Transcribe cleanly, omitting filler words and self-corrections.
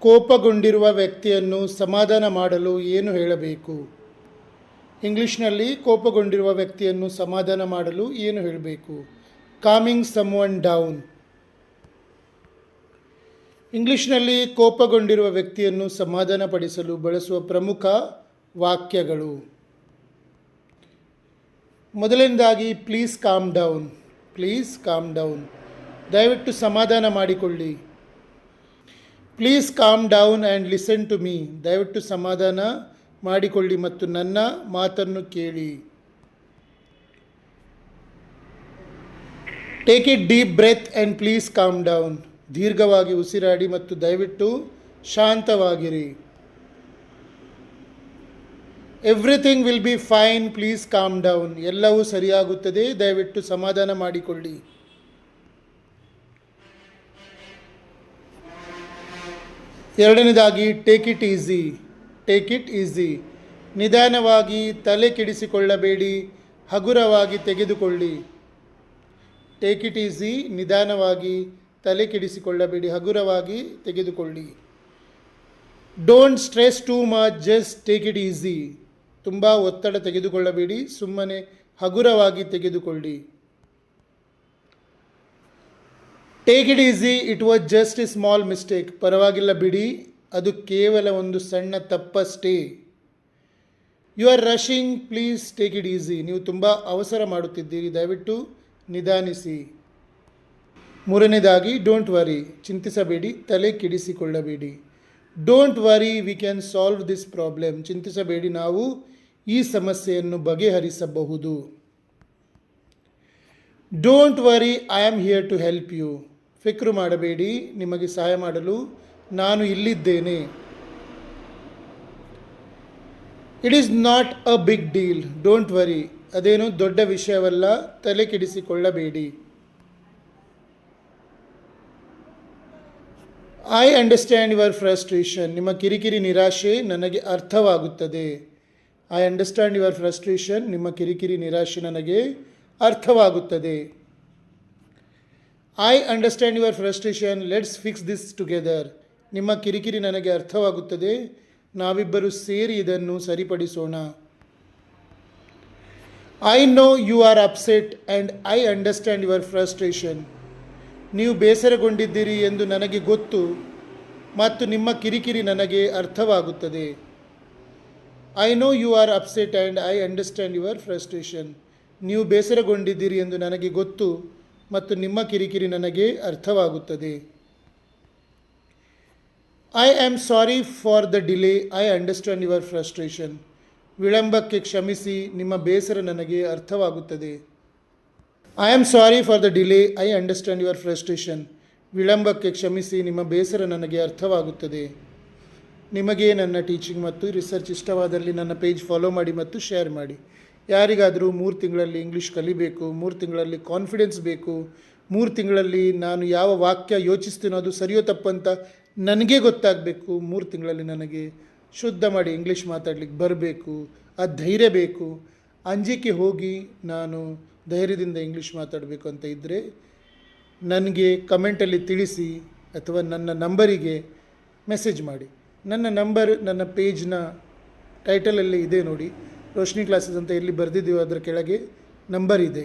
ಕೋಪಗೊಂಡಿರುವ ವ್ಯಕ್ತಿಯನ್ನು ಸಮಾಧಾನ ಮಾಡಲು ಏನು ಹೇಳಬೇಕು? ಇಂಗ್ಲಿಷ್ನಲ್ಲಿ ಕೋಪಗೊಂಡಿರುವ ವ್ಯಕ್ತಿಯನ್ನು ಸಮಾಧಾನ ಮಾಡಲು ಏನು ಹೇಳಬೇಕು? Calming someone down. ಇಂಗ್ಲಿಷ್ನಲ್ಲಿ ಕೋಪಗೊಂಡಿರುವ ವ್ಯಕ್ತಿಯನ್ನು ಸಮಾಧಾನಪಡಿಸಲು ಬಳಸುವ ಪ್ರಮುಖ ವಾಕ್ಯಗಳು. ಮೊದಲನೇದಾಗಿ please calm down. Please calm down, ದಯವಿಟ್ಟು ಸಮಾಧಾನ ಮಾಡಿಕೊಳ್ಳಿ. Please calm down and listen to me, ದಯವಿಟ್ಟು ಸಮಾಧಾನ ಮಾಡಿಕೊಳ್ಳಿ ಮತ್ತು ನನ್ನ ಮಾತನ್ನು ಕೇಳಿ. Take it deep breath and please calm down, ದೀರ್ಘವಾಗಿ ಉಸಿರಾಡಿ ಮತ್ತು ದಯವಿಟ್ಟು ಶಾಂತವಾಗಿರಿ. Everything will be fine, please calm down, ಎಲ್ಲವೂ ಸರಿಯಾಗುತ್ತದೆ, ದಯವಿಟ್ಟು ಸಮಾಧಾನ ಮಾಡಿಕೊಳ್ಳಿ. ಎರಡನೇದಾಗಿ take it easy. Take it easy, ನಿಧಾನವಾಗಿ, ತಲೆ ಕೆಡಿಸಿಕೊಳ್ಳಬೇಡಿ, ಹಗುರವಾಗಿ ತೆಗೆದುಕೊಳ್ಳಿ. ಟೇಕ್ ಇಟ್ ಈಸಿ, ನಿಧಾನವಾಗಿ, ತಲೆ ಕೆಡಿಸಿಕೊಳ್ಳಬೇಡಿ, ಹಗುರವಾಗಿ ತೆಗೆದುಕೊಳ್ಳಿ. Don't stress too much, just take it easy, ತುಂಬ ಒತ್ತಡ ತೆಗೆದುಕೊಳ್ಳಬೇಡಿ, ಸುಮ್ಮನೆ ಹಗುರವಾಗಿ ತೆಗೆದುಕೊಳ್ಳಿ. Take it easy, it was just a small mistake, ಪರವಾಗಿಲ್ಲ ಬಿಡಿ, ಅದು ಕೇವಲ ಒಂದು ಸಣ್ಣ ತಪ್ಪಷ್ಟೇ. You are rushing, please take it easy, ನೀವು ತುಂಬ ಅವಸರ ಮಾಡುತ್ತಿದ್ದೀರಿ, ದಯವಿಟ್ಟು ನಿಧಾನಿಸಿ. ಮೂರನೇದಾಗಿ ಡೋಂಟ್ ವರಿ, ಚಿಂತಿಸಬೇಡಿ, ತಲೆ ಕೆಡಿಸಿಕೊಳ್ಳಬೇಡಿ. Don't worry, we can solve this problem, ಚಿಂತಿಸಬೇಡಿ, ನಾವು ಈ ಸಮಸ್ಯೆಯನ್ನು ಬಗೆಹರಿಸಬಹುದು. Don't worry, I am here to help you, ಫಿಕ್ರು ಮಾಡಬೇಡಿ, ನಿಮಗೆ ಸಹಾಯ ಮಾಡಲು ನಾನು ಇಲ್ಲಿದ್ದೇನೆ. It is not a big deal, don't worry, ಅದೇನು ದೊಡ್ಡ ವಿಷಯವಲ್ಲ, ತಲೆ ಕೆಡಿಸಿಕೊಳ್ಳಬೇಡಿ. ಐ ಅಂಡರ್ಸ್ಟ್ಯಾಂಡ್ ಯುವರ್ ಫ್ರಸ್ಟ್ರೇಷನ್, ನಿಮ್ಮ ಕಿರಿಕಿರಿ ನಿರಾಶೆ ನನಗೆ ಅರ್ಥವಾಗುತ್ತದೆ. ಐ ಅಂಡರ್ಸ್ಟ್ಯಾಂಡ್ ಯುವರ್ ಫ್ರಸ್ಟ್ರೇಷನ್, ನಿಮ್ಮ ಕಿರಿಕಿರಿ ನಿರಾಶೆ ನನಗೆ ಅರ್ಥವಾಗುತ್ತದೆ. I understand your frustration, let's fix this together, ನಿಮ್ಮ ಕಿರಿಕಿರಿ ನನಗೆ ಅರ್ಥವಾಗುತ್ತದೆ, ನಾವಿಬ್ಬರು ಸೇರಿ ಇದನ್ನು ಸರಿಪಡಿಸೋಣ. I know you are upset and I understand your frustration, ನೀವು ಬೇಸರಗೊಂಡಿದ್ದೀರಿ ಎಂದು ನನಗೆ ಗೊತ್ತು ಮತ್ತು ನಿಮ್ಮ ಕಿರಿಕಿರಿ ನನಗೆ ಅರ್ಥವಾಗುತ್ತದೆ. I know you are upset and I understand your frustration, ನೀವು ಬೇಸರಗೊಂಡಿದ್ದೀರಿ ಎಂದು ನನಗೆ ಗೊತ್ತು ಮತ್ತು ನಿಮ್ಮ ಕಿರಿಕಿರಿ ನನಗೆ ಅರ್ಥವಾಗುತ್ತದೆ. I am sorry for the delay, I understand your frustration, ವಿಳಂಬಕ್ಕೆ ಕ್ಷಮಿಸಿ, ನಿಮ್ಮ ಬೇಸರ ನನಗೆ ಅರ್ಥವಾಗುತ್ತದೆ. I am sorry for the delay, I understand your frustration, ವಿಳಂಬಕ್ಕೆ ಕ್ಷಮಿಸಿ, ನಿಮ್ಮ ಬೇಸರ ನನಗೆ ಅರ್ಥವಾಗುತ್ತದೆ. ನಿಮಗೆ ನನ್ನ ಟೀಚಿಂಗ್ ಮತ್ತು ರಿಸರ್ಚ್ ಇಷ್ಟವಾದಲ್ಲಿ ನನ್ನ ಪೇಜ್ ಫಾಲೋ ಮಾಡಿ ಮತ್ತು ಶೇರ್ ಮಾಡಿ. ಯಾರಿಗಾದರೂ 3 ತಿಂಗಳಲ್ಲಿ ಇಂಗ್ಲೀಷ್ ಕಲಿಬೇಕು, 3 ತಿಂಗಳಲ್ಲಿ ಕಾನ್ಫಿಡೆನ್ಸ್ ಬೇಕು, 3 ತಿಂಗಳಲ್ಲಿ ನಾನು ಯಾವ ವಾಕ್ಯ ಯೋಚಿಸ್ತೀನೋ ಅದು ಸರಿಯೋ ತಪ್ಪಂತ ನನಗೆ ಗೊತ್ತಾಗಬೇಕು, 3 ತಿಂಗಳಲ್ಲಿ ನನಗೆ ಶುದ್ಧ ಮಾಡಿ ಇಂಗ್ಲೀಷ್ ಮಾತಾಡಲಿಕ್ಕೆ ಬರಬೇಕು, ಆ ಧೈರ್ಯ ಬೇಕು, ಅಂಜಿಕೆ ಹೋಗಿ ನಾನು ಧೈರ್ಯದಿಂದ ಇಂಗ್ಲೀಷ್ ಮಾತಾಡಬೇಕು ಅಂತ ಇದ್ದರೆ ನನಗೆ ಕಮೆಂಟಲ್ಲಿ ತಿಳಿಸಿ ಅಥವಾ ನನ್ನ ನಂಬರಿಗೆ ಮೆಸೇಜ್ ಮಾಡಿ. ನನ್ನ ನಂಬರ್ ನನ್ನ ಪೇಜ್ನ ಟೈಟಲಲ್ಲಿ ಇದೆ ನೋಡಿ, ರೋಶ್ನಿ ಕ್ಲಾಸಸ್ ಅಂತ ಎಲ್ಲಿ ಬರೆದಿದ್ದೀವೋ ಅದರ ಕೆಳಗೆ ನಂಬರ್ ಇದೆ.